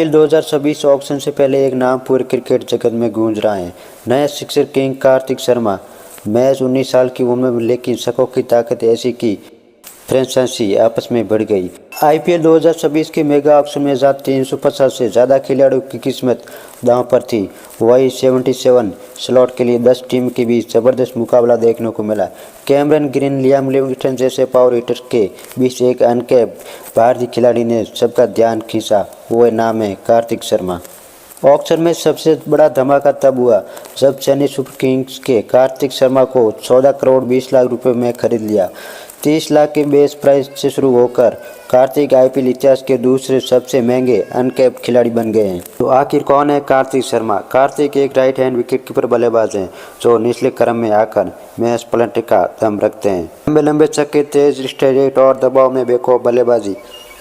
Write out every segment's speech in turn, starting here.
IPL 2026 auction से पहले एक नाम पूरे क्रिकेट जगत में गूंज रहा है। नया सिक्सर किंग कार्तिक शर्मा। महज 19 साल की उम्र में लेकिन शकों की ताकत ऐसी कि फ्रेंचाइजी आपस में बढ़ गई। आईपीएल 2026 के मेगा ऑक्शन में 350 से ज़्यादा खिलाड़ियों की किस्मत दांव पर थी। वही 77 स्लॉट के लिए 10 टीम के बीच जबरदस्त मुकाबला देखने को मिला। कैमरन ग्रीन, लियाम लिविंगस्टन जैसे पावर हिटर्स के बीच एक अनकैप भारतीय खिलाड़ी ने सबका ध्यान खींचा। वो नाम है कार्तिक शर्मा। ऑक्शन में सबसे बड़ा धमाका तब हुआ जब चेन्नई सुपर किंग्स के कार्तिक शर्मा को 14 करोड़ 20 लाख रुपए में खरीद लिया। 30 लाख के बेस प्राइस से शुरू होकर कार्तिक आईपीएल इतिहास के दूसरे सबसे महंगे अनकैप खिलाड़ी बन गए हैं। तो आखिर कौन है कार्तिक शर्मा? कार्तिक एक राइट हैंड विकेटकीपर बल्लेबाज हैं जो निचले क्रम में आकर मैच पलटने का दम रखते हैं। लंबे लंबे छक्के, तेज स्ट्राइक और दबाव में बेखौफ बल्लेबाजी,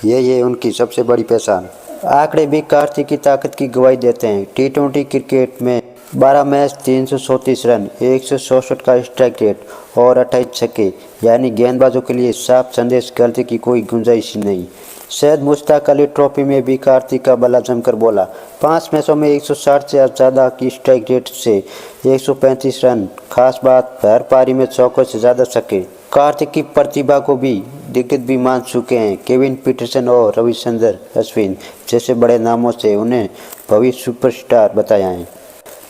ये उनकी सबसे बड़ी पहचान। आंकड़े भी कार्तिक की ताकत की गवाही देते हैं। टी20 क्रिकेट में 12 मैच, 334 रन, 164 का स्ट्राइक रेट और 28 छक्के, यानी गेंदबाजों के लिए साफ संदेश, गलती की कोई गुंजाइश नहीं। सैयद मुश्ताक अली ट्रॉफी में भी कार्तिक का बल्ला जमकर बोला। 5 मैचों में 160 से ज़्यादा की स्ट्राइक रेट से 135 रन। खास बात, हर पारी में चौकों से ज़्यादा छक्के। कार्तिक की प्रतिभा को भी दिग्गज भी मान चुके हैं। केविन पीटरसन और रविचंद्रन अश्विन जैसे बड़े नामों से उन्हें भविष्य सुपरस्टार बताया है।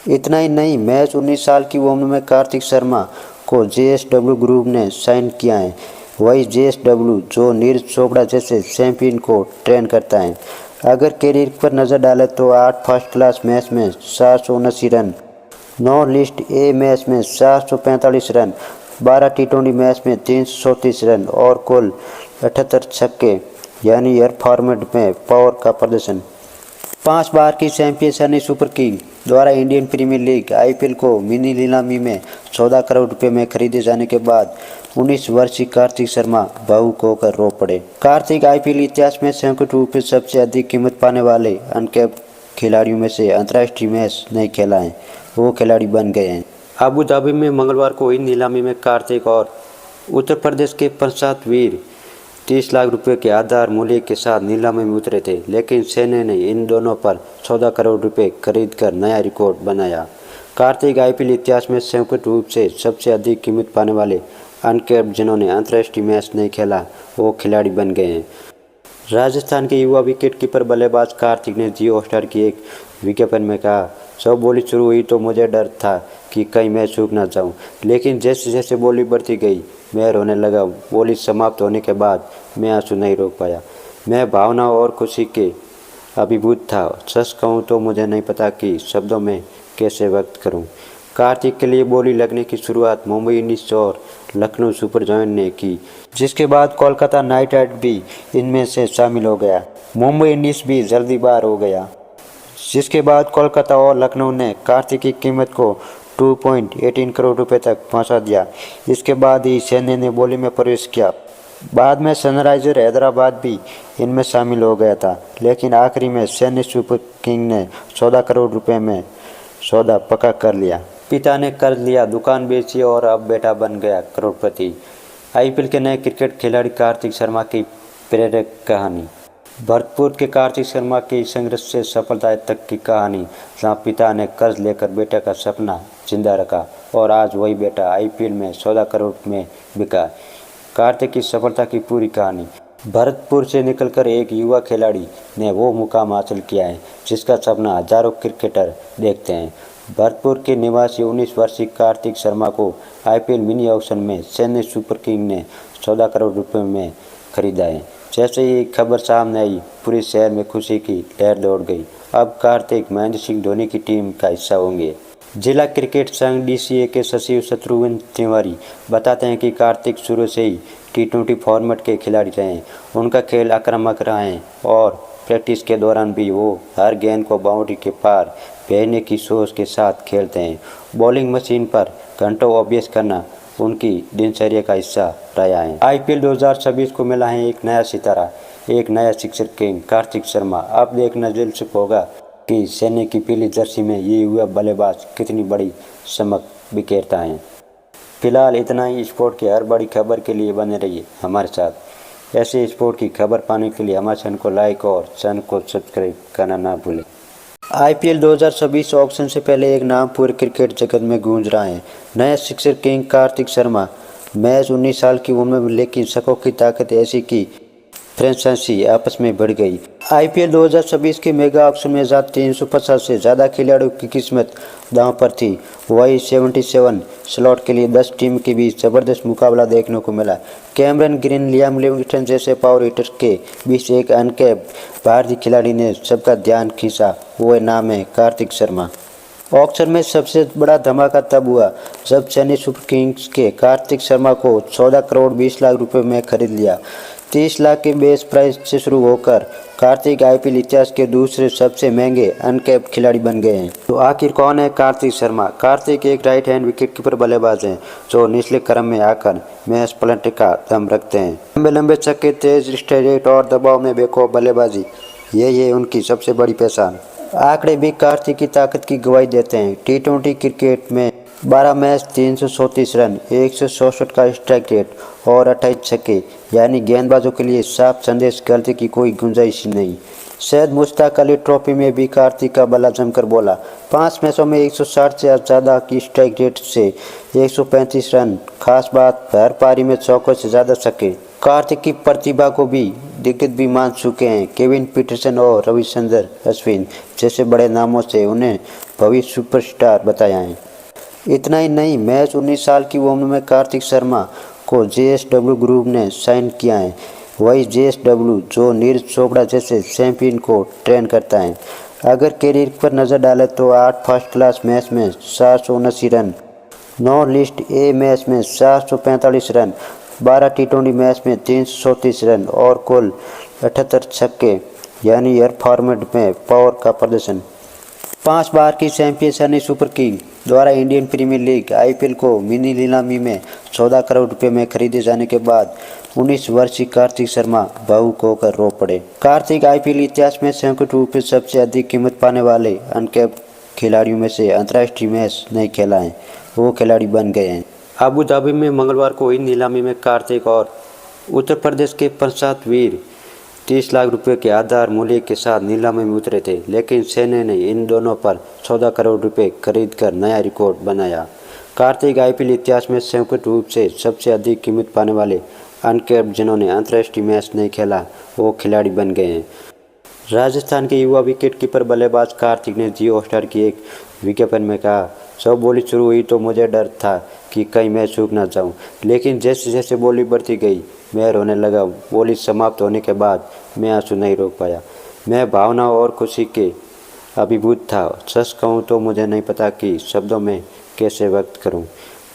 इतना ही नहीं, महज 19 साल की उम्र में कार्तिक शर्मा को जेएसडब्ल्यू ग्रुप ने साइन किया है। वही जेएसडब्ल्यू जो नीरज चोपड़ा जैसे चैंपियन को ट्रेन करता है। अगर कैरियर पर नज़र डालें तो 8 फर्स्ट क्लास मैच में 479 रन, 9 लिस्ट ए मैच में 445 रन, 12 टी20 मैच में 334 रन और कुल 78 छक्के, यानी हर फॉर्मेट में पावर का प्रदर्शन। 5 बार की चैंपियन चेन्नई सुपर किंग द्वारा इंडियन प्रीमियर लीग आईपीएल को मिनी नीलामी में 14 करोड़ रुपए में खरीदे जाने के बाद 19 वर्षीय कार्तिक शर्मा भावुक होकर रो पड़े। कार्तिक आईपीएल इतिहास में संयुक्त रूप से सबसे अधिक कीमत पाने वाले अनकैप खिलाड़ियों में से अंतर्राष्ट्रीय मैच नहीं खेला है वो खिलाड़ी बन गए हैं। अबू धाबी में मंगलवार को हुई नीलामी में कार्तिक और उत्तर प्रदेश के पंचायत वीर 30 लाख रुपए के आधार मूल्य के साथ नीलामी में उतरे थे, लेकिन चेन्नई ने इन दोनों पर 14 करोड़ रुपए खरीदकर नया रिकॉर्ड बनाया। कार्तिक आईपीएल इतिहास में संयुक्त रूप से सबसे अधिक कीमत पाने वाले अनकैप जिन्होंने अंतर्राष्ट्रीय मैच नहीं खेला वो खिलाड़ी बन गए हैं। राजस्थान के युवा विकेटकीपर बल्लेबाज कार्तिक ने जियो हॉटस्टार की एक विज्ञापन में कहा, जब बोली शुरू हुई तो मुझे डर था कि कहीं मैं चूक ना जाऊं, लेकिन जैसे जैसे बोली बढ़ती गई मैं रोने लगा। बोली समाप्त होने के बाद मैं आंसू नहीं रोक पाया। मैं भावना और खुशी के अभिभूत था। सच कहूँ तो मुझे नहीं पता कि शब्दों में कैसे व्यक्त करूँ। कार्तिक के लिए बोली लगने की शुरुआत मुंबई इंडियंस और लखनऊ सुपर जायंट ने की, जिसके बाद कोलकाता नाइट राइडर्स भी इनमें से शामिल हो गया। मुंबई इंडियंस भी जल्दी बाहर हो गया, जिसके बाद कोलकाता और लखनऊ ने कार्तिक की कीमत को 2.18 करोड़ रुपए तक पहुंचा दिया। इसके बाद ही चेन्नई ने बोली में प्रवेश किया। बाद में सनराइजर हैदराबाद भी इनमें शामिल हो गया था, लेकिन आखिरी में चेन्नई सुपर किंग ने 14 करोड़ रुपए में सौदा पक्का कर लिया। पिता ने कर्ज लिया, दुकान बेची और अब बेटा बन गया करोड़पति। आईपीएल के नए क्रिकेट खिलाड़ी कार्तिक शर्मा की प्रेरक कहानी। भरतपुर के कार्तिक शर्मा की संघर्ष से सफलता तक की कहानी, जहां पिता ने कर्ज लेकर बेटे का सपना जिंदा रखा और आज वही बेटा आईपीएल में 14 करोड़ में बिका। कार्तिक की सफलता की पूरी कहानी। भरतपुर से निकलकर एक युवा खिलाड़ी ने वो मुकाम हासिल किया है जिसका सपना हजारों क्रिकेटर देखते हैं। भरतपुर के निवासी 19 वर्षीय कार्तिक शर्मा को आईपीएल मिनी ऑक्शन में चेन्नई सुपर किंग ने 14 करोड़ रुपए में खरीदा है। जैसे ही खबर सामने आई, पूरे शहर में खुशी की लहर दौड़ गई। अब कार्तिक महेंद्र सिंह धोनी की टीम का हिस्सा होंगे। जिला क्रिकेट संघ डीसीए के सचिव शत्रुघ्न तिवारी बताते हैं कि कार्तिक शुरू से ही टी20 फॉर्मेट के खिलाड़ी रहे हैं। उनका खेल आक्रामक रहा है और प्रैक्टिस के दौरान भी वो हर गेंद को बाउंड्री के पार भेजने की सोच के साथ खेलते हैं। बॉलिंग मशीन पर घंटों अभ्यास करना उनकी दिनचर्या का हिस्सा रहा है। आईपीएल 2026 को मिला है एक नया सितारा, एक नया सिक्सर किंग कार्तिक शर्मा। अब देखना दिलचस्प होगा कि चेन्नई की पीली जर्सी में ये युवा बल्लेबाज कितनी बड़ी चमक बिखेरता है। फिलहाल इतना ही। स्पोर्ट की हर बड़ी खबर के लिए बने रहिए हमारे साथ। ऐसे स्पोर्ट की खबर पाने के लिए हमारे चैनल को लाइक और चैनल को सब्सक्राइब करना ना भूलें। आईपीएल 2026 ऑक्शन से पहले एक नाम पूरे क्रिकेट जगत में गूंज रहा है। नया सिक्सर किंग कार्तिक शर्मा। महज 19 साल की उम्र में लेकिन शतकों की ताकत ऐसी कि फ्रेंचाइजी आपस में बढ़ गई। आईपीएल 2026 के मेगा ऑक्शन में 350 से ज़्यादा खिलाड़ियों की किस्मत दांव पर थी। वही 77 स्लॉट के लिए 10 टीम के बीच जबरदस्त मुकाबला देखने को मिला। कैमरन ग्रीन, लियाम लिविंगस्टन जैसे पावर हिटर्स के बीच एक अनकैप भारतीय खिलाड़ी ने सबका ध्यान खींचा। वो नाम है कार्तिक शर्मा। ऑक्शन में सबसे बड़ा धमाका तब हुआ जब चेन्नई सुपर किंग्स के कार्तिक शर्मा को 14 करोड़ 20 लाख रुपए में खरीद लिया। 30 लाख के बेस प्राइस से शुरू होकर कार्तिक आईपीएल इतिहास के दूसरे सबसे महंगे अनकैप खिलाड़ी बन गए हैं। तो आखिर कौन है कार्तिक शर्मा? कार्तिक एक राइट हैंड विकेटकीपर बल्लेबाज हैं जो निचले क्रम में आकर मैच पलटने का दम रखते हैं। लंबे लंबे छक्के, तेज स्ट्राइक और दबाव में बेखौफ बल्लेबाजी, यही है उनकी सबसे बड़ी पहचान। आंकड़े भी कार्तिक की ताकत की गवाही देते हैं। टी20 क्रिकेट में 12 मैच, 334 रन, 164 का स्ट्राइक रेट और 28 छक्के, यानी गेंदबाजों के लिए साफ संदेश, गलती की कोई गुंजाइश नहीं। सैयद मुश्ताक अली ट्रॉफी में भी कार्तिक का बल्ला जमकर बोला। 5 मैचों में 160 से ज़्यादा की स्ट्राइक रेट से 135 रन। खास बात, हर पारी में चौकों से ज़्यादा छक्के। कार्तिक की प्रतिभा को भी दिग्गज भी मान चुके हैं। केविन पीटरसन और रविचंद्रन अश्विन जैसे बड़े नामों से उन्हें भविष्य सुपरस्टार बताया है। इतना ही नहीं, महज 19 साल की उम्र में कार्तिक शर्मा को जेएसडब्ल्यू ग्रुप ने साइन किया है। वही जेएसडब्ल्यू जो नीरज चोपड़ा जैसे चैंपियन को ट्रेन करता है। अगर कैरियर पर नज़र डालें तो 8 फर्स्ट क्लास मैच में 479 रन, 9 लिस्ट ए मैच में 445 रन, 12 टी20 मैच में 334 रन और कुल 78 छक्के, यानी हर फॉर्मेट में पावर का प्रदर्शन। 5 बार की चैंपियन चेन्नई सुपर किंग द्वारा इंडियन प्रीमियर लीग आईपीएल को मिनी नीलामी में 14 करोड़ रुपए में खरीदे जाने के बाद 19 वर्षीय कार्तिक शर्मा भावुक होकर रो पड़े। कार्तिक आईपीएल इतिहास में संयुक्त रूप से सबसे अधिक कीमत पाने वाले अनकैप खिलाड़ियों में से अंतर्राष्ट्रीय मैच नहीं खेला है वो खिलाड़ी बन गए हैं। अबू धाबी में मंगलवार को हुई नीलामी में कार्तिक और उत्तर प्रदेश के पंचायत वीर 30 लाख रुपए के आधार मूल्य के साथ नीलामी में उतरे थे, लेकिन चेन्नई ने इन दोनों पर 14 करोड़ रुपए खरीदकर नया रिकॉर्ड बनाया। कार्तिक आईपीएल इतिहास में संयुक्त रूप से सबसे अधिक कीमत पाने वाले अनकैप जिन्होंने अंतर्राष्ट्रीय मैच नहीं खेला वो खिलाड़ी बन गए हैं। राजस्थान के युवा विकेटकीपर बल्लेबाज कार्तिक ने जियो हॉटस्टार की एक विज्ञापन में कहा, जब बोली शुरू हुई तो मुझे डर था कि कहीं मैं चूक ना जाऊं, लेकिन जैसे जैसे बोली बढ़ती गई मैं रोने लगा। बोली समाप्त होने के बाद मैं आंसू नहीं रोक पाया। मैं भावना और खुशी के अभिभूत था। सच कहूँ तो मुझे नहीं पता कि शब्दों में कैसे व्यक्त करूँ।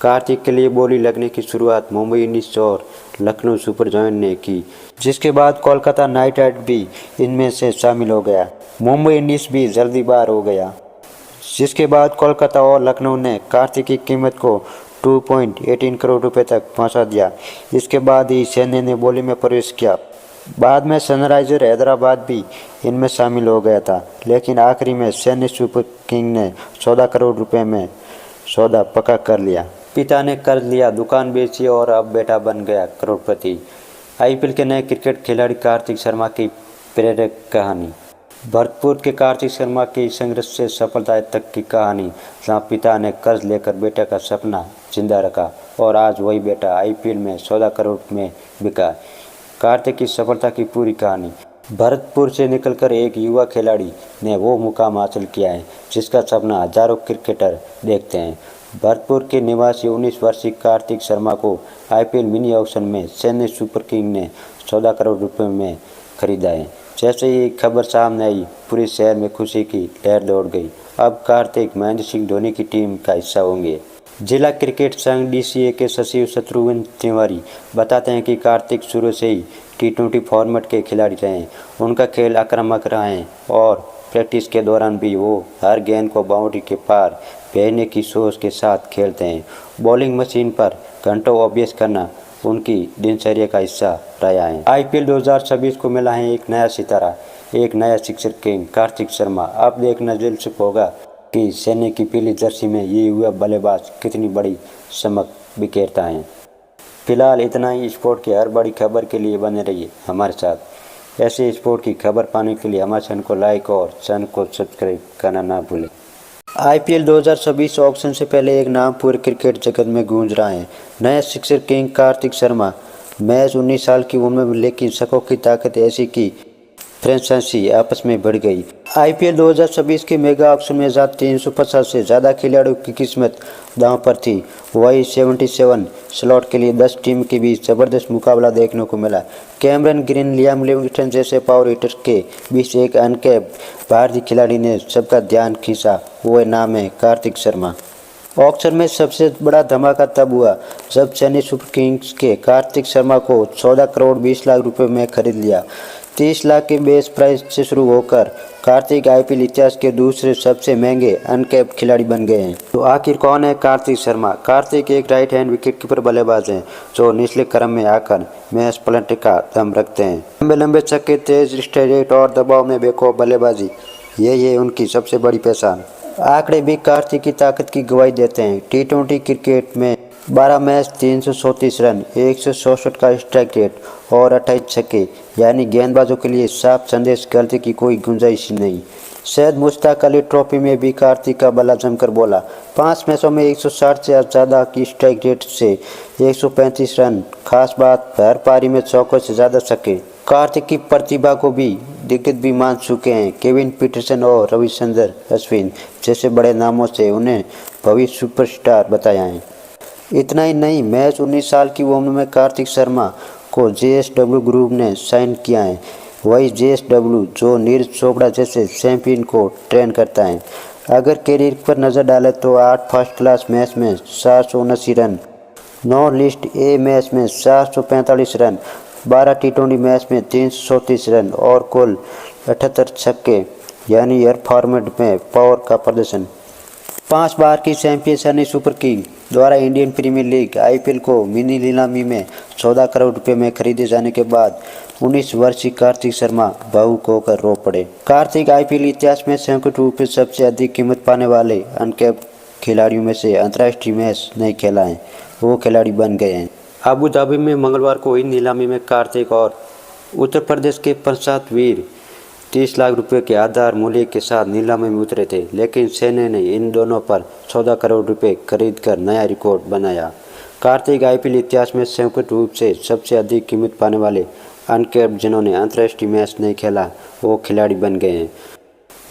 कार्तिक के लिए बोली लगने की शुरुआत मुंबई इंडियंस और लखनऊ सुपर जायंट ने की, जिसके बाद कोलकाता नाइट राइडर्स भी इनमें से शामिल हो गया। मुंबई इंडियंस भी जल्दी बाहर हो गया, जिसके बाद कोलकाता और लखनऊ ने कार्तिक की कीमत को 2.18 करोड़ रुपए तक पहुंचा दिया। इसके बाद ही चेन्नई ने बोली में प्रवेश किया। बाद में सनराइजर हैदराबाद भी इनमें शामिल हो गया था, लेकिन आखिरी में चेन्नई सुपर किंग ने 14 करोड़ रुपए में सौदा पक्का कर लिया। पिता ने कर्ज लिया, दुकान बेची और अब बेटा बन गया करोड़पति। आईपीएल के नए क्रिकेट खिलाड़ी कार्तिक शर्मा की प्रेरक कहानी। भरतपुर के कार्तिक शर्मा की संघर्ष से सफलता तक की कहानी, जहां पिता ने कर्ज लेकर बेटे का सपना जिंदा रखा और आज वही बेटा आईपीएल में 14 करोड़ में बिका। कार्तिक की सफलता की पूरी कहानी। भरतपुर से निकलकर एक युवा खिलाड़ी ने वो मुकाम हासिल किया है जिसका सपना हजारों क्रिकेटर देखते हैं। भरतपुर के निवासी 19 वर्षीय कार्तिक शर्मा को आईपीएल मिनी ऑक्शन में चेन्नई सुपर किंग ने 14 करोड़ रुपए में खरीदा है। जैसे ही खबर सामने आई, पूरे शहर में खुशी की लहर दौड़ गई। अब कार्तिक महेंद्र सिंह धोनी की टीम का हिस्सा होंगे। जिला क्रिकेट संघ डीसीए के सचिव शत्रुघ्न तिवारी बताते हैं कि कार्तिक शुरू से ही टी20 फॉर्मेट के खिलाड़ी रहे हैं। उनका खेल आक्रामक रहा है और प्रैक्टिस के दौरान भी वो हर गेंद को बाउंड्री के पार भेजने की सोच के साथ खेलते हैं। बॉलिंग मशीन पर घंटों अभ्यास करना उनकी दिनचर्या का हिस्सा रहा है। आईपीएल 2026 को मिला है एक नया सितारा, एक नया सिक्सर किंग कार्तिक शर्मा। अब देखना दिलचस्प होगा कि चेन्नई की पीली जर्सी में ये युवा बल्लेबाज कितनी बड़ी चमक बिखेरता है। फिलहाल इतना ही। स्पोर्ट की हर बड़ी खबर के लिए बने रहिए हमारे साथ। ऐसे स्पोर्ट की खबर पाने के लिए हमारे चैनल को लाइक और चैनल को सब्सक्राइब करना ना भूलें। आईपीएल 2026 ऑक्शन से पहले एक नाम पूरे क्रिकेट जगत में गूंज रहा है। नया सिक्सर किंग कार्तिक शर्मा। महज 19 साल की उम्र में लेकिन शतकों की ताकत ऐसी कि फ्रेंचाइजी आपस में बढ़ गई। आईपीएल 2026 के मेगा ऑक्शन में 350 से ज़्यादा खिलाड़ियों की किस्मत दांव पर थी। वही 77 स्लॉट के लिए 10 टीम के बीच जबरदस्त मुकाबला देखने को मिला। कैमरन ग्रीन, लियाम लिविंगस्टन जैसे पावर हिटर्स के बीच एक अनकैप भारतीय खिलाड़ी ने सबका ध्यान खींचा। वो नाम है कार्तिक शर्मा। ऑक्शन में सबसे बड़ा धमाका तब हुआ जब चेन्नई सुपर किंग्स के कार्तिक शर्मा को 14 करोड़ 20 लाख रुपए में खरीद लिया। 30 लाख के बेस प्राइस से शुरू होकर कार्तिक आईपीएल इतिहास के दूसरे सबसे महंगे अनकैप खिलाड़ी बन गए हैं। तो आखिर कौन है कार्तिक शर्मा? कार्तिक एक राइट हैंड विकेटकीपर बल्लेबाज हैं जो निचले क्रम में आकर मैच पलटने का दम रखते हैं। लंबे लंबे छक्के, तेज स्ट्राइक और दबाव में बेखौफ बल्लेबाजी, यही है उनकी सबसे बड़ी पहचान। आंकड़े भी कार्तिक की ताकत की गवाही देते हैं। टी20 क्रिकेट में 12 मैच, 334 रन, 164 का स्ट्राइक रेट और 28 छक्के, यानी गेंदबाजों के लिए साफ संदेश, गलती की कोई गुंजाइश नहीं। सैयद मुश्ताक अली ट्रॉफी में भी कार्तिक का बल्ला जमकर बोला। 5 मैचों में 160 से ज़्यादा की स्ट्राइक रेट से 135 रन। खास बात, हर पारी में चौकों से ज़्यादा छक्के। कार्तिक की प्रतिभा को भी दिग्गज भी मान चुके हैं। केविन पीटरसन और रविचंद्रन अश्विन जैसे बड़े नामों से उन्हें भविष्य सुपरस्टार बताया है। इतना ही नहीं, महज 19 साल की उम्र में कार्तिक शर्मा को जेएसडब्ल्यू ग्रुप ने साइन किया है। वही जेएसडब्ल्यू जो नीरज चोपड़ा जैसे चैंपियन को ट्रेन करता है। अगर कैरियर पर नज़र डालें तो 8 फर्स्ट क्लास मैच में 479 रन, 9 लिस्ट ए मैच में 445 रन, 12 टी20 मैच में 334 रन और कुल 78 छक्के, यानी हर फॉर्मेट में पावर का प्रदर्शन। 5 बार की चैंपियन चेन्नई सुपर किंग द्वारा इंडियन प्रीमियर लीग आईपीएल को मिनी नीलामी में 14 करोड़ रुपए में खरीदे जाने के बाद 19 वर्षीय कार्तिक शर्मा भावुक होकर रो पड़े। कार्तिक आईपीएल इतिहास में संयुक्त रूप से सबसे अधिक कीमत पाने वाले अनकैप खिलाड़ियों में से अंतर्राष्ट्रीय मैच नहीं खेला है वो खिलाड़ी बन गए हैं। अबू धाबी में मंगलवार को हुई नीलामी में कार्तिक और उत्तर प्रदेश के पंचायत वीर 30 लाख रुपए के आधार मूल्य के साथ नीलामी में उतरे थे, लेकिन चेन्नई ने इन दोनों पर 14 करोड़ रुपए खरीदकर नया रिकॉर्ड बनाया। कार्तिक आईपीएल इतिहास में संयुक्त रूप से सबसे अधिक कीमत पाने वाले अनकैप जिन्होंने अंतर्राष्ट्रीय मैच नहीं खेला वो खिलाड़ी बन गए हैं।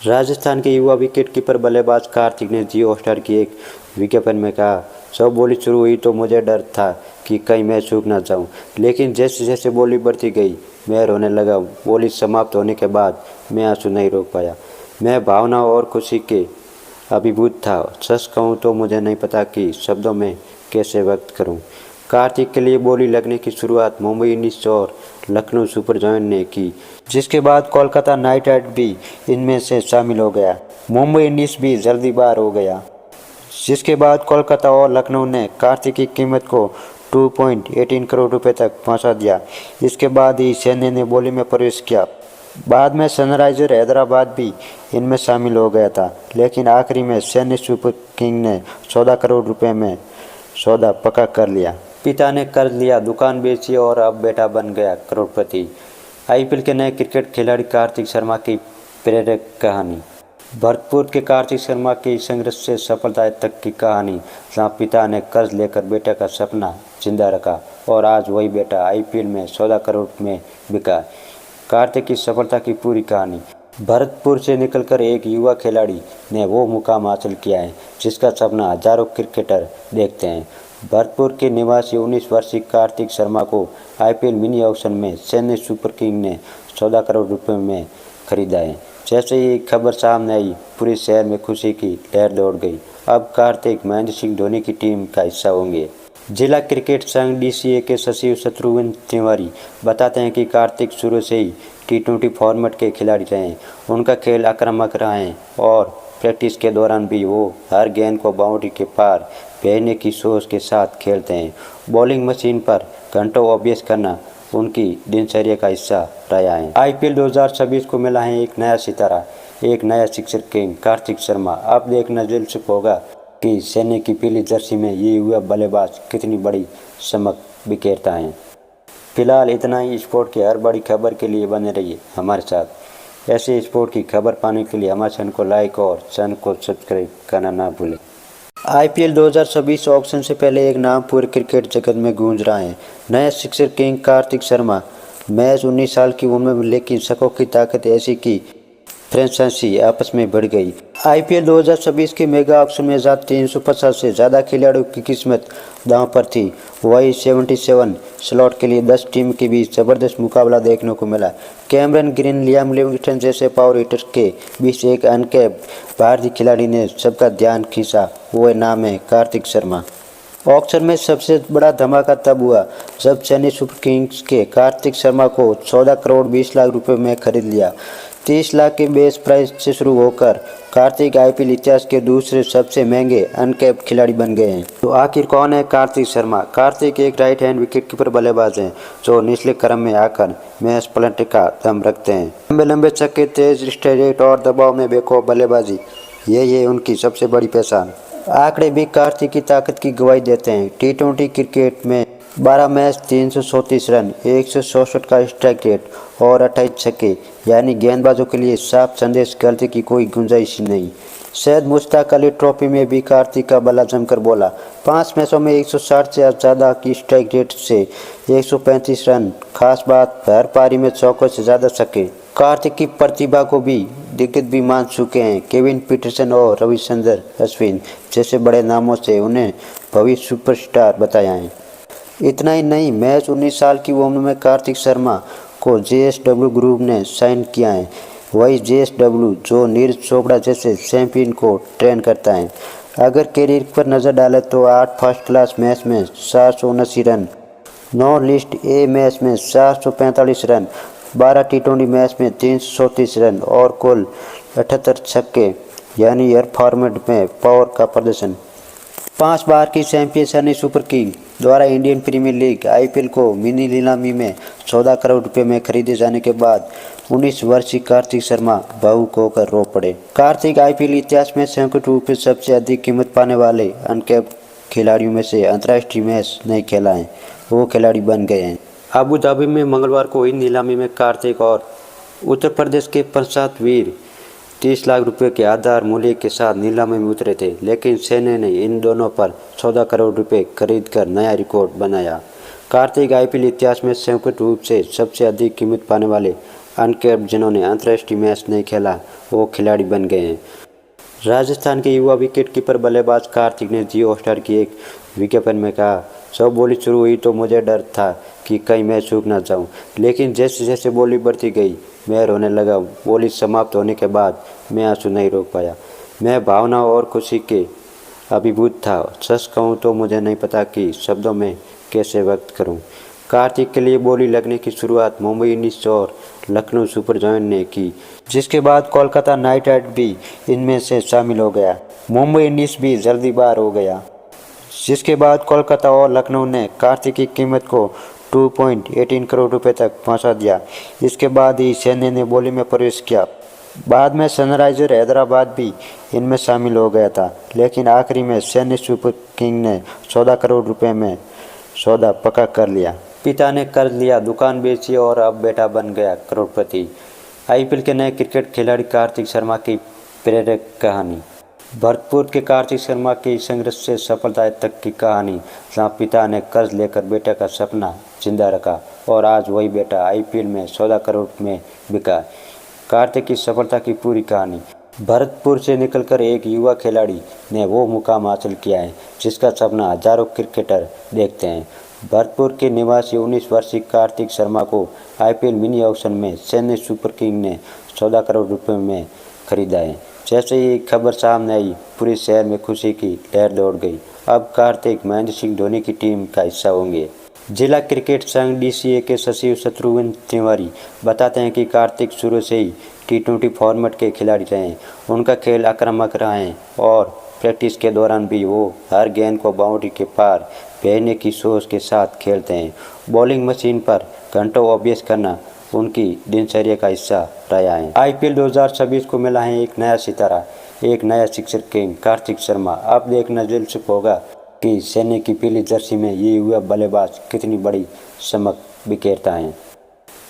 राजस्थान के युवा विकेटकीपर बल्लेबाज कार्तिक ने जियो हॉटस्टार की एक विज्ञापन में कहा, जब बोली शुरू हुई तो मुझे डर था कि कहीं मैं चूक ना जाऊं, लेकिन जैसे जैसे बोली बढ़ती गई मैं रोने लगा। बोली समाप्त होने के बाद मैं आंसू नहीं रोक पाया। मैं भावना और खुशी के अभिभूत था। सच कहूँ तो मुझे नहीं पता कि शब्दों में कैसे व्यक्त करूँ। कार्तिक के लिए बोली लगने की शुरुआत मुंबई इंडियंस और लखनऊ सुपर जायंट ने की, जिसके बाद कोलकाता नाइट राइडर्स भी इनमें से शामिल हो गया। मुंबई इंडियंस भी जल्दी बाहर हो गया, जिसके बाद कोलकाता और लखनऊ ने कार्तिक की कीमत को 2.18 करोड़ रुपए तक पहुंचा दिया। इसके बाद ही चेन्नई ने बोली में प्रवेश किया। बाद में सनराइजर हैदराबाद भी इनमें शामिल हो गया था, लेकिन आखिरी में चेन्नई सुपर किंग ने 14 करोड़ रुपए में सौदा पक्का कर लिया। पिता ने कर्ज लिया, दुकान बेची और अब बेटा बन गया करोड़पति। आईपीएल के नए क्रिकेट खिलाड़ी कार्तिक शर्मा की प्रेरक कहानी। भरतपुर के कार्तिक शर्मा की संघर्ष से सफलता तक की कहानी, जहां पिता ने कर्ज लेकर बेटे का सपना जिंदा रखा और आज वही बेटा आईपीएल में 14 करोड़ में बिका। कार्तिक की सफलता की पूरी कहानी। भरतपुर से निकलकर एक युवा खिलाड़ी ने वो मुकाम हासिल किया है जिसका सपना हजारों क्रिकेटर देखते हैं। भरतपुर के निवासी 19 वर्षीय कार्तिक शर्मा को आईपीएल मिनी ऑक्शन में चेन्नई सुपर किंग ने 14 करोड़ रुपए में खरीदा है। जैसे ही खबर सामने आई, पूरे शहर में खुशी की लहर दौड़ गई। अब कार्तिक महेंद्र सिंह धोनी की टीम का हिस्सा होंगे। जिला क्रिकेट संघ डीसीए के सचिव शत्रुघ्न तिवारी बताते हैं कि कार्तिक शुरू से ही टी20 फॉर्मेट के खिलाड़ी रहे हैं। उनका खेल आक्रामक रहा है और प्रैक्टिस के दौरान भी वो हर गेंद को बाउंड्री के पार भेजने की सोच के साथ खेलते हैं। बॉलिंग मशीन पर घंटों अभ्यास करना उनकी दिनचर्या का हिस्सा रहा है। आईपीएल 2026 को मिला है एक नया सितारा, एक नया सिक्सर किंग कार्तिक शर्मा। अब देखना दिलचस्प होगा कि चेन्नई की पीली जर्सी में ये युवा बल्लेबाज कितनी बड़ी चमक बिखेरता है। फिलहाल इतना ही। स्पोर्ट की हर बड़ी खबर के लिए बने रहिए हमारे साथ। ऐसे स्पोर्ट की खबर पाने के लिए हमारे चैनल को लाइक और चैनल को सब्सक्राइब करना ना भूलें। आईपीएल 2026 ऑक्शन से पहले एक नाम पूरे क्रिकेट जगत में गूंज रहा है। नया सिक्सर किंग कार्तिक शर्मा। महज 19 साल की उम्र में लेकिन शतकों की ताकत ऐसी कि फ्रेंचाइजी आपस में बढ़ गई। आईपीएल 2026 के मेगा ऑक्शन में 350 से ज़्यादा खिलाड़ियों की किस्मत दांव पर थी। वही 77 स्लॉट के लिए 10 टीम के बीच जबरदस्त मुकाबला देखने को मिला। कैमरन ग्रीन, लियाम लिविंगस्टन जैसे पावर हिटर्स के बीच एक अनकैप भारतीय खिलाड़ी ने सबका ध्यान खींचा। वो नाम है कार्तिक शर्मा। ऑक्शन में सबसे बड़ा धमाका तब हुआ जब चेन्नई सुपर किंग्स के कार्तिक शर्मा को 14 करोड़ 20 लाख रुपए में खरीद लिया। 30 लाख के बेस प्राइस से शुरू होकर कार्तिक आईपीएल इतिहास के दूसरे सबसे महंगे अनकैप खिलाड़ी बन गए हैं। तो आखिर कौन है कार्तिक शर्मा? कार्तिक एक राइट हैंड विकेटकीपर बल्लेबाज हैं जो निचले क्रम में आकर मैच पलटने का दम रखते हैं। लंबे लंबे छक्के, तेज स्ट्राइक और दबाव में बेखौफ बल्लेबाजी, यही है उनकी सबसे बड़ी पहचान। आंकड़े भी कार्तिक की ताकत की गवाही देते हैं। टी20 क्रिकेट में 12 मैच, 334 रन, 164 का स्ट्राइक रेट और 28 छक्के, यानी गेंदबाजों के लिए साफ संदेश, गलती की कोई गुंजाइश नहीं। सैयद मुश्ताक अली ट्रॉफी में भी कार्तिक का बल्ला जमकर बोला। 5 मैचों में 160 से ज़्यादा की स्ट्राइक रेट से 135 रन। खास बात, हर पारी में चौकों से ज़्यादा छक्के। कार्तिक की प्रतिभा को भी दिग्गज भी मान चुके हैं। केविन पीटरसन और रविचंद्रन अश्विन जैसे बड़े नामों से उन्हें भविष्य सुपरस्टार बताया है। इतना ही नहीं, महज 19 साल की उम्र में कार्तिक शर्मा को जेएसडब्ल्यू ग्रुप ने साइन किया है। वही जेएसडब्ल्यू जो नीरज चोपड़ा जैसे चैंपियन को ट्रेन करता है। अगर कैरियर पर नज़र डालें तो 8 फर्स्ट क्लास मैच में 479 रन, 9 लिस्ट ए मैच में 445 रन, 12 टी20 मैच में 334 रन और कुल 78 छक्के, यानी हर फॉर्मेट में पावर का प्रदर्शन। 5 बार की चैंपियन चेन्नई सुपर किंग द्वारा इंडियन प्रीमियर लीग आईपीएल को मिनी नीलामी में 14 करोड़ रुपए में खरीदे जाने के बाद 19 वर्षीय कार्तिक शर्मा भावुक होकर रो पड़े। कार्तिक आईपीएल इतिहास में संयुक्त रूप से सबसे अधिक कीमत पाने वाले अनकैप खिलाड़ियों में से अंतर्राष्ट्रीय मैच नहीं खेला है वो खिलाड़ी बन गए हैं। अबू धाबी में मंगलवार को हुई नीलामी में कार्तिक और उत्तर प्रदेश के पंचायत वीर 30 लाख रुपए के आधार मूल्य के साथ नीलामी में उतरे थे, लेकिन चेन्नई ने इन दोनों पर 14 करोड़ रुपए खरीदकर नया रिकॉर्ड बनाया। कार्तिक आईपीएल इतिहास में संयुक्त रूप से सबसे अधिक कीमत पाने वाले अनकैप जिन्होंने अंतर्राष्ट्रीय मैच नहीं खेला वो खिलाड़ी बन गए हैं। राजस्थान के युवा विकेटकीपर बल्लेबाज कार्तिक ने जियो हॉटस्टार की एक विज्ञापन में कहा, जब बोली शुरू हुई तो मुझे डर था कि कहीं मैं चूक ना जाऊं, लेकिन जैसे जैसे बोली बढ़ती गई मैं रोने लगा। बोली समाप्त होने के बाद मैं आंसू नहीं रोक पाया। मैं भावना और खुशी के अभिभूत था। सच कहूँ तो मुझे नहीं पता कि शब्दों में कैसे व्यक्त करूँ। कार्तिक के लिए बोली लगने की शुरुआत मुंबई इंडियंस और लखनऊ सुपर जायंट ने की, जिसके बाद कोलकाता नाइट राइडर्स भी इनमें से शामिल हो गया। मुंबई इंडियंस भी जल्दी बाहर हो गया, जिसके बाद कोलकाता और लखनऊ ने कार्तिक की कीमत को 2.18 करोड़ रुपए तक पहुंचा दिया। इसके बाद ही चेन्नई ने बोली में प्रवेश किया। बाद में सनराइजर हैदराबाद भी इनमें शामिल हो गया था, लेकिन आखिरी में चेन्नई सुपर किंग ने 14 करोड़ रुपए में सौदा पक्का कर लिया। पिता ने कर्ज लिया, दुकान बेची और अब बेटा बन गया करोड़पति। आईपीएल के नए क्रिकेट खिलाड़ी कार्तिक शर्मा की प्रेरक कहानी। भरतपुर के कार्तिक शर्मा की संघर्ष से सफलता तक की कहानी, जहां पिता ने कर्ज लेकर बेटे का सपना जिंदा रखा और आज वही बेटा आईपीएल में 14 करोड़ में बिका। कार्तिक की सफलता की पूरी कहानी। भरतपुर से निकलकर एक युवा खिलाड़ी ने वो मुकाम हासिल किया है जिसका सपना हजारों क्रिकेटर देखते हैं। भरतपुर के निवासी 19 वर्षीय कार्तिक शर्मा को आईपीएल मिनी ऑक्शन में चेन्नई सुपर किंग ने 14 करोड़ रुपए में खरीदा है। जैसे ही खबर सामने आई, पूरे शहर में खुशी की लहर दौड़ गई। अब कार्तिक महेंद्र सिंह धोनी की टीम का हिस्सा होंगे। जिला क्रिकेट संघ डीसीए के सचिव शत्रुघ्न तिवारी बताते हैं कि कार्तिक शुरू से ही टी20 फॉर्मेट के खिलाड़ी रहे हैं। उनका खेल आक्रामक रहा है और प्रैक्टिस के दौरान भी वो हर गेंद को बाउंड्री के पार भेजने की सोच के साथ खेलते हैं। बॉलिंग मशीन पर घंटों अभ्यास करना उनकी दिनचर्या का हिस्सा रहा है। आईपीएल 2026 को मिला है एक नया सितारा, एक नया सिक्सर किंग कार्तिक शर्मा। अब देखना दिलचस्प होगा कि सैन्य की पीली जर्सी में ये युवा बल्लेबाज कितनी बड़ी चमक बिखेरता है।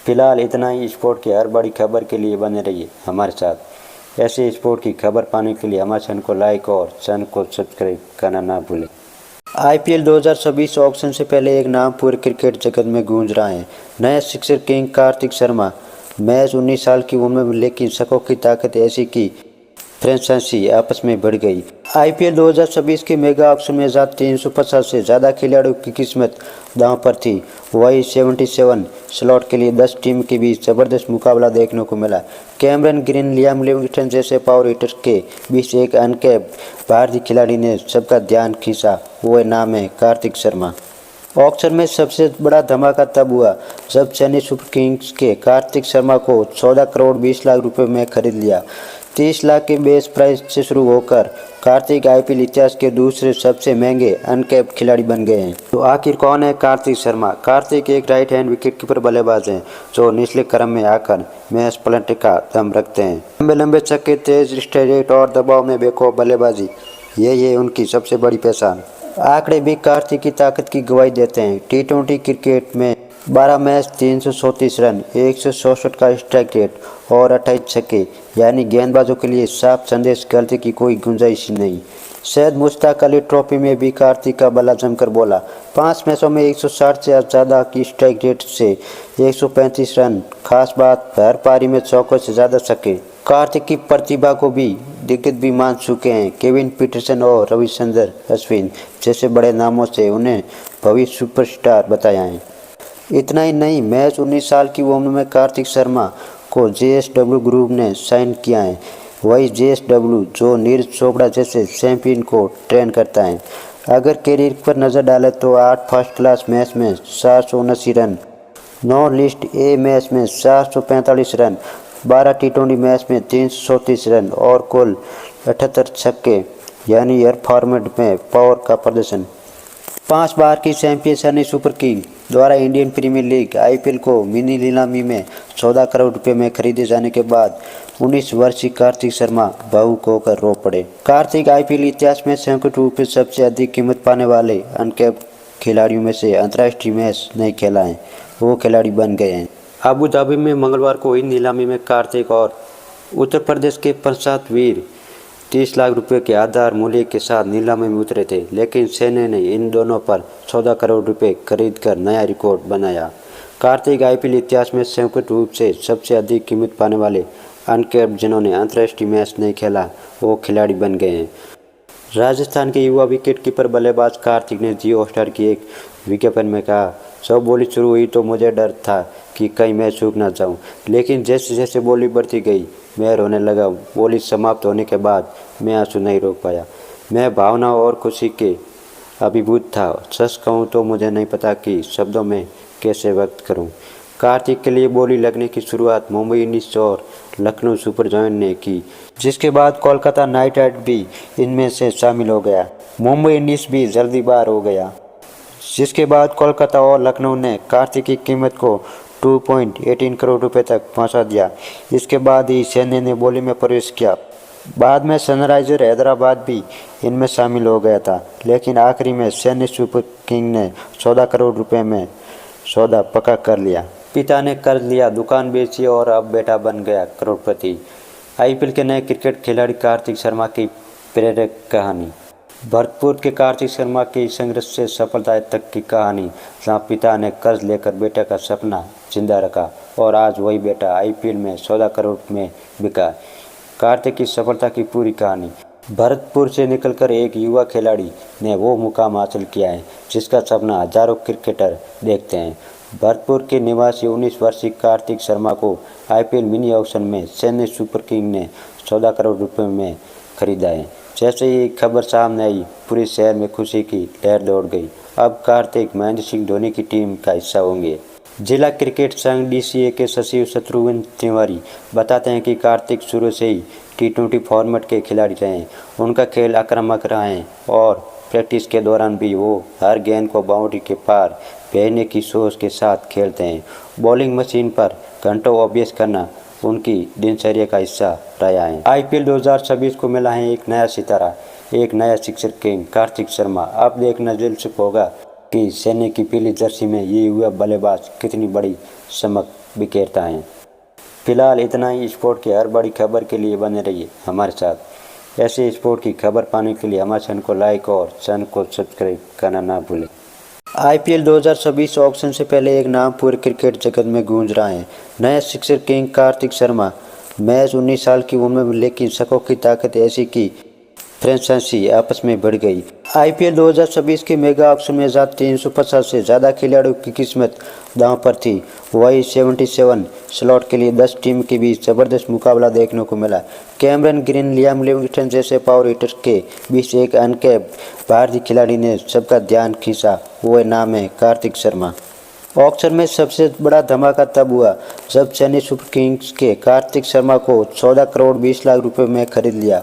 फिलहाल इतना ही। स्पोर्ट की हर बड़ी खबर के लिए बने रहिए हमारे साथ। ऐसे स्पोर्ट की खबर पाने के लिए हमारे चैनल को लाइक और चैनल को सब्सक्राइब करना ना भूलें। IPL 2026 ऑक्शन से पहले एक नाम पूरे क्रिकेट जगत में गूंज रहा है। नया सिक्सर किंग कार्तिक शर्मा। महज 19 साल की उम्र में लेकिन शतकों की ताकत ऐसी कि फ्रेंचाइजी आपस में बढ़ गई। IPL 2026 के मेगा ऑक्शन में 350 से ज़्यादा खिलाड़ियों की किस्मत दांव पर थी। वही 77 स्लॉट के लिए 10 टीम के बीच जबरदस्त मुकाबला देखने को मिला। कैमरन ग्रीन, लियाम लिविंगस्टन जैसे पावर हिटर्स के बीच एक अनकैप भारतीय खिलाड़ी ने सबका ध्यान खींचा। वो नाम है कार्तिक शर्मा। ऑक्शन में सबसे बड़ा धमाका तब हुआ जब चेन्नई सुपर किंग्स के कार्तिक शर्मा को 14 करोड़ 20 लाख रुपए में खरीद लिया। 30 लाख के बेस प्राइस से शुरू होकर कार्तिक IPL इतिहास के दूसरे सबसे महंगे अनकैप खिलाड़ी बन गए हैं। तो आखिर कौन है कार्तिक शर्मा? कार्तिक एक राइट हैंड विकेटकीपर बल्लेबाज हैं जो निचले क्रम में आकर मैच पलटने का दम रखते हैं। लंबे लंबे छक्के, तेज स्ट्राइक और दबाव में बेखौफ बल्लेबाजी, ये उनकी सबसे बड़ी पहचान। आंकड़े भी कार्तिक की ताकत की गवाही देते हैं। T20 क्रिकेट में 12 मैच, 334 रन, 164 का स्ट्राइक रेट और 28 छक्के, यानी गेंदबाजों के लिए साफ संदेश, गलती की कोई गुंजाइश नहीं। सैयद मुश्ताक अली ट्रॉफी में भी कार्तिक का बल्ला जमकर बोला। 5 मैचों में 160 से ज़्यादा की स्ट्राइक रेट से 135 रन। खास बात, हर पारी में चौकों से ज़्यादा छक्के। कार्तिक की प्रतिभा को भी दिग्गज भी मान चुके हैं। केविन पीटरसन और रविचंद्रन अश्विन जैसे बड़े नामों से उन्हें भविष्य सुपरस्टार बताया है। इतना ही नहीं, महज 19 साल की उम्र में कार्तिक शर्मा को JSW ग्रुप ने साइन किया है। वही JSW जो नीरज चोपड़ा जैसे चैंपियन को ट्रेन करता है। अगर कैरियर पर नज़र डालें तो 8 फर्स्ट क्लास मैच में 479 रन, 9 लिस्ट ए मैच में 445 रन, 12 T20 मैच में 334 रन और कुल 78 छक्के, यानी हर फॉर्मेट में पावर का प्रदर्शन। 5 बार की चैंपियन चेन्नई सुपर किंग द्वारा इंडियन प्रीमियर लीग IPL को मिनी नीलामी में 14 करोड़ रुपए में खरीदे जाने के बाद 19 वर्षीय कार्तिक शर्मा भावुक होकर रो पड़े। कार्तिक IPL इतिहास में संयुक्त रूप से सबसे अधिक कीमत पाने वाले अनकैप खिलाड़ियों में से अंतर्राष्ट्रीय मैच नहीं खेला है वो खिलाड़ी बन गए हैं। अबू धाबी में मंगलवार को हुई नीलामी में कार्तिक और उत्तर प्रदेश के प्रशांत वीर 30 लाख रुपए के आधार मूल्य के साथ नीलामी में उतरे थे, लेकिन सैन्य ने इन दोनों पर 14 करोड़ रुपए खरीदकर नया रिकॉर्ड बनाया। कार्तिक IPL इतिहास में संयुक्त रूप से सबसे अधिक कीमत पाने वाले अनकैप जिन्होंने अंतर्राष्ट्रीय मैच नहीं खेला वो खिलाड़ी बन गए हैं। राजस्थान के युवा विकेटकीपर बल्लेबाज कार्तिक ने जियो हॉटस्टार की एक विज्ञापन में कहा, जब बोली शुरू हुई तो मुझे डर था कि कहीं मैं चूक ना जाऊं, लेकिन जैसे जैसे बोली बढ़ती गई मैं रोने लगा। बोली समाप्त होने के बाद मैं आंसू नहीं रोक पाया। मैं भावना और खुशी के अभिभूत था। सच कहूँ तो मुझे नहीं पता कि शब्दों में कैसे व्यक्त करूँ। कार्तिक के लिए बोली लगने की शुरुआत मुंबई इंडियंस और लखनऊ सुपर जायंट ने की, जिसके बाद कोलकाता नाइट राइडर्स भी इनमें से शामिल हो गया। मुंबई इंडियंस भी जल्दी बाहर हो गया, जिसके बाद कोलकाता और लखनऊ ने कार्तिक की कीमत को 2.18 करोड़ रुपए तक पहुंचा दिया। इसके बाद ही चेन्नई ने बोली में प्रवेश किया। बाद में सनराइजर हैदराबाद भी इनमें शामिल हो गया था, लेकिन आखिरी में चेन्नई सुपर किंग ने 14 करोड़ रुपए में सौदा पक्का कर लिया। पिता ने कर्ज लिया, दुकान बेची और अब बेटा बन गया करोड़पति। IPL के नए क्रिकेट खिलाड़ी कार्तिक शर्मा की प्रेरक कहानी। भरतपुर के कार्तिक शर्मा की संघर्ष से सफलता तक की कहानी, जहां पिता ने कर्ज लेकर बेटे का सपना जिंदा रखा और आज वही बेटा IPL में 14 करोड़ में बिका। कार्तिक की सफलता की पूरी कहानी। भरतपुर से निकलकर एक युवा खिलाड़ी ने वो मुकाम हासिल किया है जिसका सपना हजारों क्रिकेटर देखते हैं। भरतपुर के निवासी 19 वर्षीय कार्तिक शर्मा को IPL मिनी ऑक्शन में चेन्नई सुपर किंग ने 14 करोड़ रुपए में खरीदा है। जैसे ही खबर सामने आई, पूरे शहर में खुशी की लहर दौड़ गई। अब कार्तिक महेंद्र सिंह धोनी की टीम का हिस्सा होंगे। जिला क्रिकेट संघ DCA के सचिव शत्रुघ्न तिवारी बताते हैं कि कार्तिक शुरू से ही T20 फॉर्मेट के खिलाड़ी रहे हैं। उनका खेल आक्रामक रहा है और प्रैक्टिस के दौरान भी वो हर गेंद को बाउंड्री के पार भेजने की सोच के साथ खेलते हैं। बॉलिंग मशीन पर घंटों अभ्यास करना उनकी दिनचर्या का हिस्सा रहा है। IPL 2026 को मिला है एक नया सितारा, एक नया सिक्सर किंग कार्तिक शर्मा। अब देखना दिलचस्प होगा कि चेन्नई की पीली जर्सी में ये युवा बल्लेबाज कितनी बड़ी चमक बिखेरता है। फिलहाल इतना ही। स्पोर्ट की हर बड़ी खबर के लिए बने रहिए हमारे साथ। ऐसे स्पोर्ट की खबर पाने के लिए हमारे चैनल को लाइक और चैनल को सब्सक्राइब करना ना भूलें। IPL 2026 ऑक्शन से पहले एक नाम पूरे क्रिकेट जगत में गूंज रहा है, नया सिक्सर किंग कार्तिक शर्मा। महज 19 साल की उम्र में लेकिन शतकों की ताकत ऐसी कि फ्रेंचाइजी आपस में बढ़ गई। IPL 2026 के मेगा ऑक्शन में 350 से ज़्यादा खिलाड़ियों की किस्मत दांव पर थी। वही 77 स्लॉट के लिए 10 टीम के बीच जबरदस्त मुकाबला देखने को मिला। कैमरन ग्रीन, लियाम लिविंगस्टन जैसे पावर हिटर्स के बीच एक अनकैप भारतीय खिलाड़ी ने सबका ध्यान खींचा। वो नाम है कार्तिक शर्मा। ऑक्शन में सबसे बड़ा धमाका तब हुआ जब चेन्नई सुपर किंग्स के कार्तिक शर्मा को 14 करोड़ 20 लाख रुपए में खरीद लिया।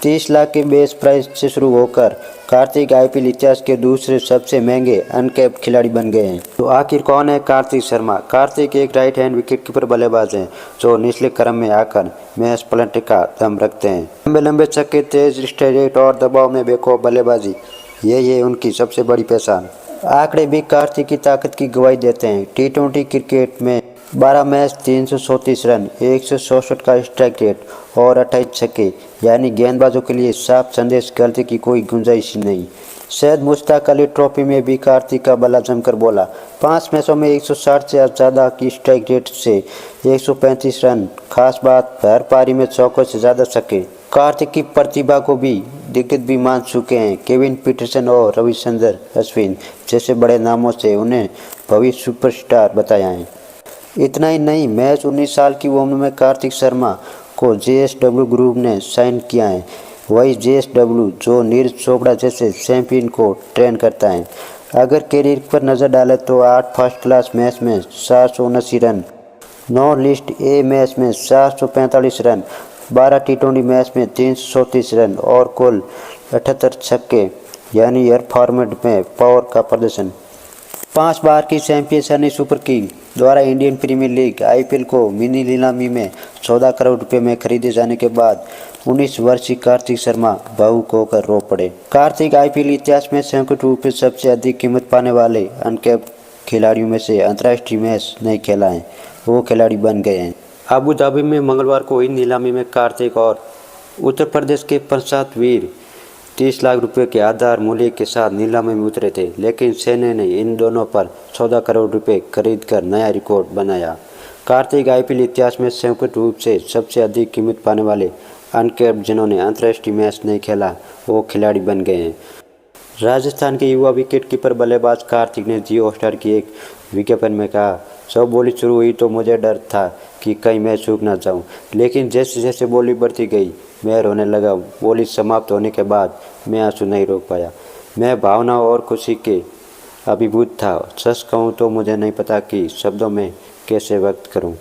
30 लाख के बेस प्राइस से शुरू होकर कार्तिक IPL इतिहास के दूसरे सबसे महंगे अनकैप खिलाड़ी बन गए हैं। तो आखिर कौन है कार्तिक शर्मा? कार्तिक एक राइट हैंड विकेटकीपर बल्लेबाज हैं जो निचले क्रम में आकर मैच पलटने का दम रखते हैं। लंबे लंबे छक्के, तेज स्ट्राइक और दबाव में बेखौफ बल्लेबाजी, यही है उनकी सबसे बड़ी पहचान। आंकड़े भी कार्तिक की ताकत की गवाही देते हैं। T20 क्रिकेट में 12 मैच, 334 रन, 164 का स्ट्राइक रेट और 28 छक्के, यानी गेंदबाजों के लिए साफ संदेश, गलती की कोई गुंजाइश नहीं। सैयद मुश्ताक अली ट्रॉफी में भी कार्तिक का बल्ला जमकर बोला। 5 मैचों में 160 से ज़्यादा की स्ट्राइक रेट से 135 रन। खास बात, हर पारी में चौकों से ज़्यादा छक्के। कार्तिक की प्रतिभा को भी दिग्गज भी मान चुके हैं। केविन पीटरसन और रविचंद्रन अश्विन जैसे बड़े नामों से उन्हें भविष्य सुपरस्टार बताया है। इतना ही नहीं, महज 19 साल की उम्र में कार्तिक शर्मा को JSW ग्रुप ने साइन किया है। वही JSW जो नीरज चोपड़ा जैसे चैंपियन को ट्रेन करता है। अगर कैरियर पर नज़र डालें तो 8 फर्स्ट क्लास मैच में 479 रन, 9 लिस्ट ए मैच में 445 रन, 12 T20 मैच में 334 रन और कुल 78 छक्के, यानी हर फॉर्मेट में पावर का प्रदर्शन। 5 बार की चैंपियन चेन्नई सुपर किंग द्वारा इंडियन प्रीमियर लीग IPL को मिनी नीलामी में 14 करोड़ रुपए में खरीदे जाने के बाद 19 वर्षीय कार्तिक शर्मा भावुक होकर रो पड़े। कार्तिक IPL इतिहास में संयुक्त रूप से सबसे अधिक कीमत पाने वाले अनकैप खिलाड़ियों में से अंतर्राष्ट्रीय मैच नहीं खेला है, वो खिलाड़ी बन गए हैं। अबू धाबी में मंगलवार को हुई नीलामी में कार्तिक और उत्तर प्रदेश के प्रशांत वीर 30 लाख रुपए के आधार मूल्य के साथ नीलामी में उतरे थे, लेकिन चेन्नई ने इन दोनों पर 14 करोड़ रुपए खरीदकर नया रिकॉर्ड बनाया। कार्तिक IPL इतिहास में संयुक्त रूप से सबसे अधिक कीमत पाने वाले अनकैप जिन्होंने अंतर्राष्ट्रीय मैच नहीं खेला, वो खिलाड़ी बन गए हैं। राजस्थान के युवा विकेटकीपर बल्लेबाज कार्तिक ने जियो हॉटस्टार की एक विज्ञापन में कहा, जब बोली शुरू हुई तो मुझे डर था कि कहीं मैं चूक ना जाऊं, लेकिन जैसे जैसे बोली बढ़ती गई मैं रोने लगा। बोली समाप्त होने के बाद मैं आंसू नहीं रोक पाया। मैं भावना और खुशी के अभिभूत था। सच कहूँ तो मुझे नहीं पता कि शब्दों में कैसे व्यक्त करूँ।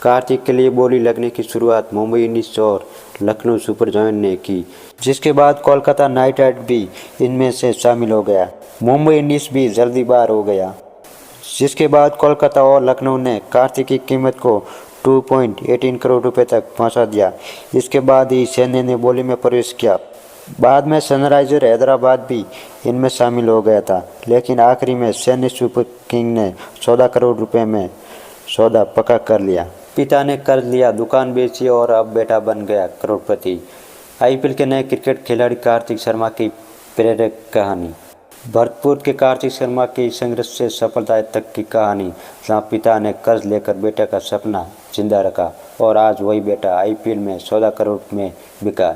कार्तिक के लिए बोली लगने की शुरुआत मुंबई इंडियंस और लखनऊ सुपर जायंट ने की, जिसके बाद कोलकाता नाइट राइडर्स भी इनमें से शामिल हो गया। मुंबई इंडियंस भी जल्दी बाहर हो गया, जिसके बाद कोलकाता और लखनऊ ने कार्तिक की कीमत को 2.18 करोड़ रुपए तक पहुंचा दिया। इसके बाद ही चेन्नई ने बोली में प्रवेश किया। बाद में सनराइजर हैदराबाद भी इनमें शामिल हो गया था, लेकिन आखिरी में चेन्नई सुपर किंग ने 14 करोड़ रुपए में सौदा पक्का कर लिया। पिता ने कर्ज लिया, दुकान बेची और अब बेटा बन गया करोड़पति। IPL के नए क्रिकेट खिलाड़ी कार्तिक शर्मा की प्रेरक कहानी। भरतपुर के कार्तिक शर्मा की संघर्ष से सफलता तक की कहानी, जहां पिता ने कर्ज लेकर बेटे का सपना जिंदा रखा और आज वही बेटा IPL में 14 करोड़ में बिका।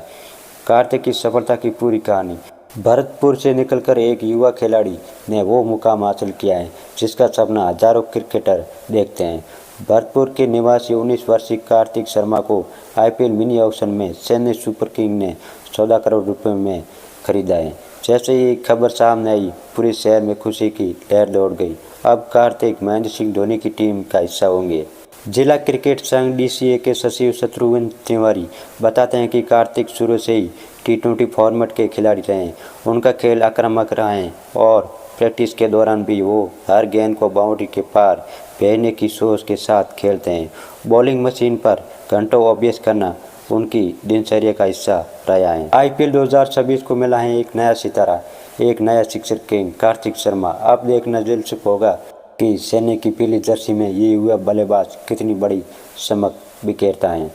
कार्तिक की सफलता की पूरी कहानी। भरतपुर से निकलकर एक युवा खिलाड़ी ने वो मुकाम हासिल किया है जिसका सपना हजारों क्रिकेटर देखते हैं। भरतपुर के निवासी 19 वर्षीय कार्तिक शर्मा को IPL मिनी ऑक्शन में चेन्नई सुपर किंग ने 14 करोड़ रुपए में खरीदा है। जैसे ही खबर सामने आई, पूरे शहर में खुशी की लहर दौड़ गई। अब कार्तिक महेंद्र सिंह धोनी की टीम का हिस्सा होंगे। जिला क्रिकेट संघ DCA के सचिव शत्रुघ्न तिवारी बताते हैं कि कार्तिक शुरू से ही T20 फॉर्मेट के खिलाड़ी रहे हैं। उनका खेल आक्रामक रहा है और प्रैक्टिस के दौरान भी वो हर गेंद को बाउंड्री के पार भेजने की सोच के साथ खेलते हैं। बॉलिंग मशीन पर घंटों अभ्यास करना उनकी दिनचर्या का हिस्सा रहा है। IPL 2026 को मिला है एक नया सितारा, एक नया सिक्सर किंग कार्तिक शर्मा। अब देखना दिलचस्प होगा कि चेन्नई की पीली जर्सी में ये युवा बल्लेबाज कितनी बड़ी चमक बिखेरता है।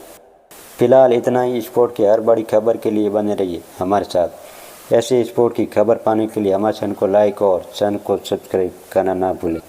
फिलहाल इतना ही। स्पोर्ट की हर बड़ी खबर के लिए बने रहिए हमारे साथ। ऐसे स्पोर्ट की खबर पाने के लिए हमारे चैनल को लाइक और चैनल को सब्सक्राइब करना ना भूलें।